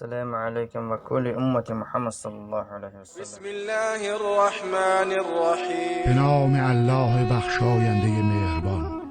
السلام عليكم وكل أمة محمد صلى الله عليه وسلم. بسم الله الرحمن الرحیم. به نام الله بخشاینده مهربان.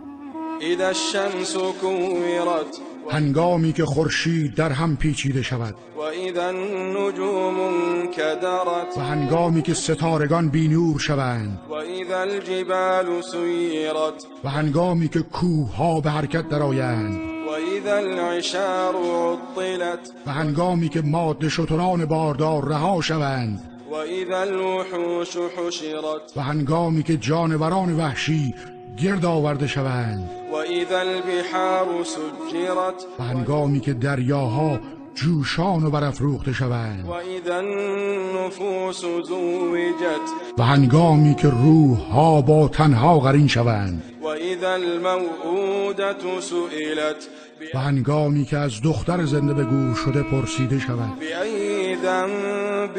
اذا الشمس كورت هنگامی که خورشید در هم پیچیده شود و اذا النجوم انکدرت و هنگامی که ستارگان بینور شوند و اذا الجبال سیرت و هنگامی که کوه‌ها به حرکت درآیند و اذا العشار عطلت و هنگامی که ماده شتران باردار رها شوند و اذا الوحوش حشرت و هنگامی که جانوران وحشی گرد آورده شوند و اذا البحار سجرت و هنگامی که دریاها جوشان و برافروخته شوند و اذا النفوس زوجت و هنگامی که روح‌ها با تنها قرین شوند و اذا الموءودة سئلت و هنگامی که از دختر زنده به گور شده پرسیده شود بأي ذنب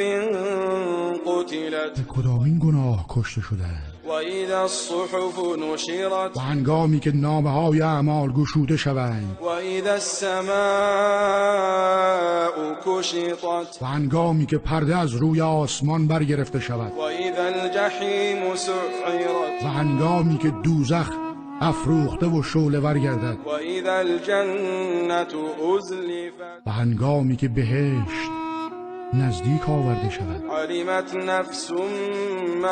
قتلت به کدامین گناه کشته شدند و اذا الصحف نشرت و هنگامی که نامه‌های اعمال گشوده شوند و اذا السماء کشطت و هنگامی که پرده از روی آسمان برگرفته شود و اذا الجحیم سعرت و هنگامی که دوزخ افروخته و شعله‌ور گردد و اذا الجنة ازلفت و هنگامی که بهشت نزدیک آورده شود علمت نفس ما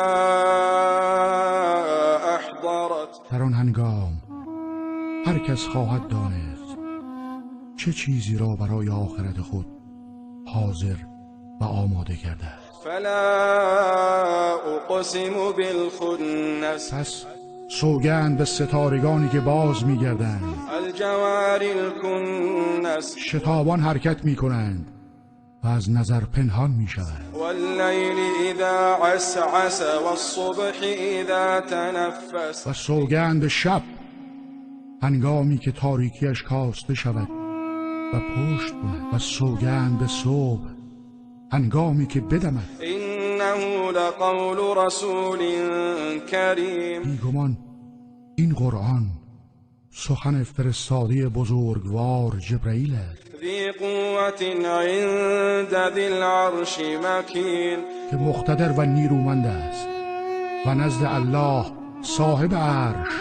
احضرت در آن هنگام هر کس خواهد دانست چه چیزی را برای آخرت خود حاضر و آماده کرده است. فلا اقسم بالخنس پس سوگند به ستارگانی که باز می‌گردند، الجوار الکنس شتابان حرکت می‌کنند و از نظر پنهان می‌شوند. واللیل اذا عسعس والصبح اذا تنفس و سوگند به شب هنگامی که تاریکیش کاسته شود و پشت کند و سوگند به صبح هنگامی که بدمد. انه لقول رسول کریم بیگمان این قرآن سخن فرستاده بزرگوار جبرئیل است ذی قوة عند ذی العرش مکین که مقتدر و نیرومند است و نزد الله صاحب عرش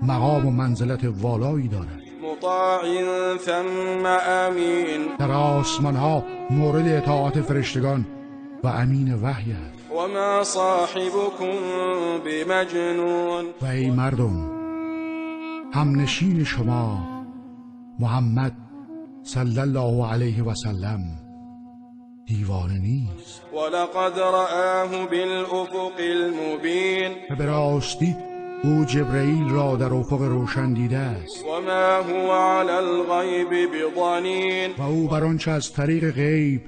مقام و منزلت والایی دارد. مطاع ثم امین در آسمانها مورد اطاعت فرشتگان و امین وحی است. و ما صاحبكم بمجنون و ای مردم، همنشین شما محمد صلی الله علیه و سلم دیوانه نیست ولقد رآه بالافق المبین و به راستی او جبرئیل را در افق روشن دیده است و ما هو علی الغیب بضنین و او بر آنچه از طریق غیب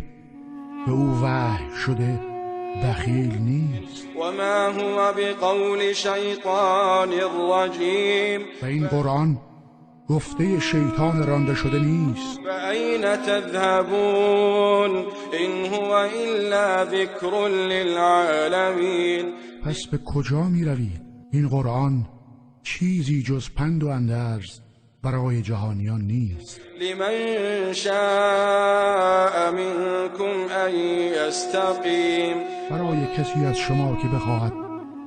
به او وحی شده بخیل نیست و ما هو بقول شیطان الرجیم و این قرآن گفته شیطان رانده شده نیست. فأین تذهبون این هو الا ذکر للعالمین پس به کجا می روید؟ این قرآن چیزی جز پند و اندرز برای جهانیان نیست. لمن شاء منکم ان یستقیم برای کسی از شما که بخواهد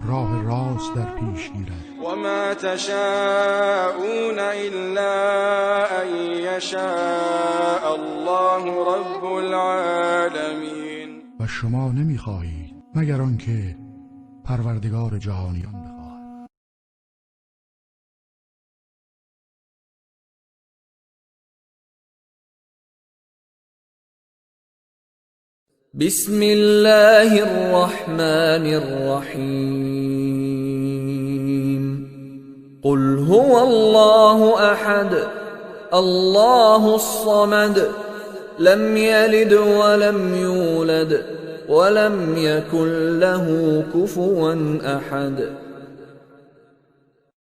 راه راست در پیش گیرد. و ما تشاءون الا ان یشاء الله رب العالمین و شما نمیخواهید مگر آنکه پروردگار جهانیان بخواهد. بسم الله الرحمن الرحیم قل هو الله احد الله الصمد لم يلد ولم يولد ولم يكن له كفوا احد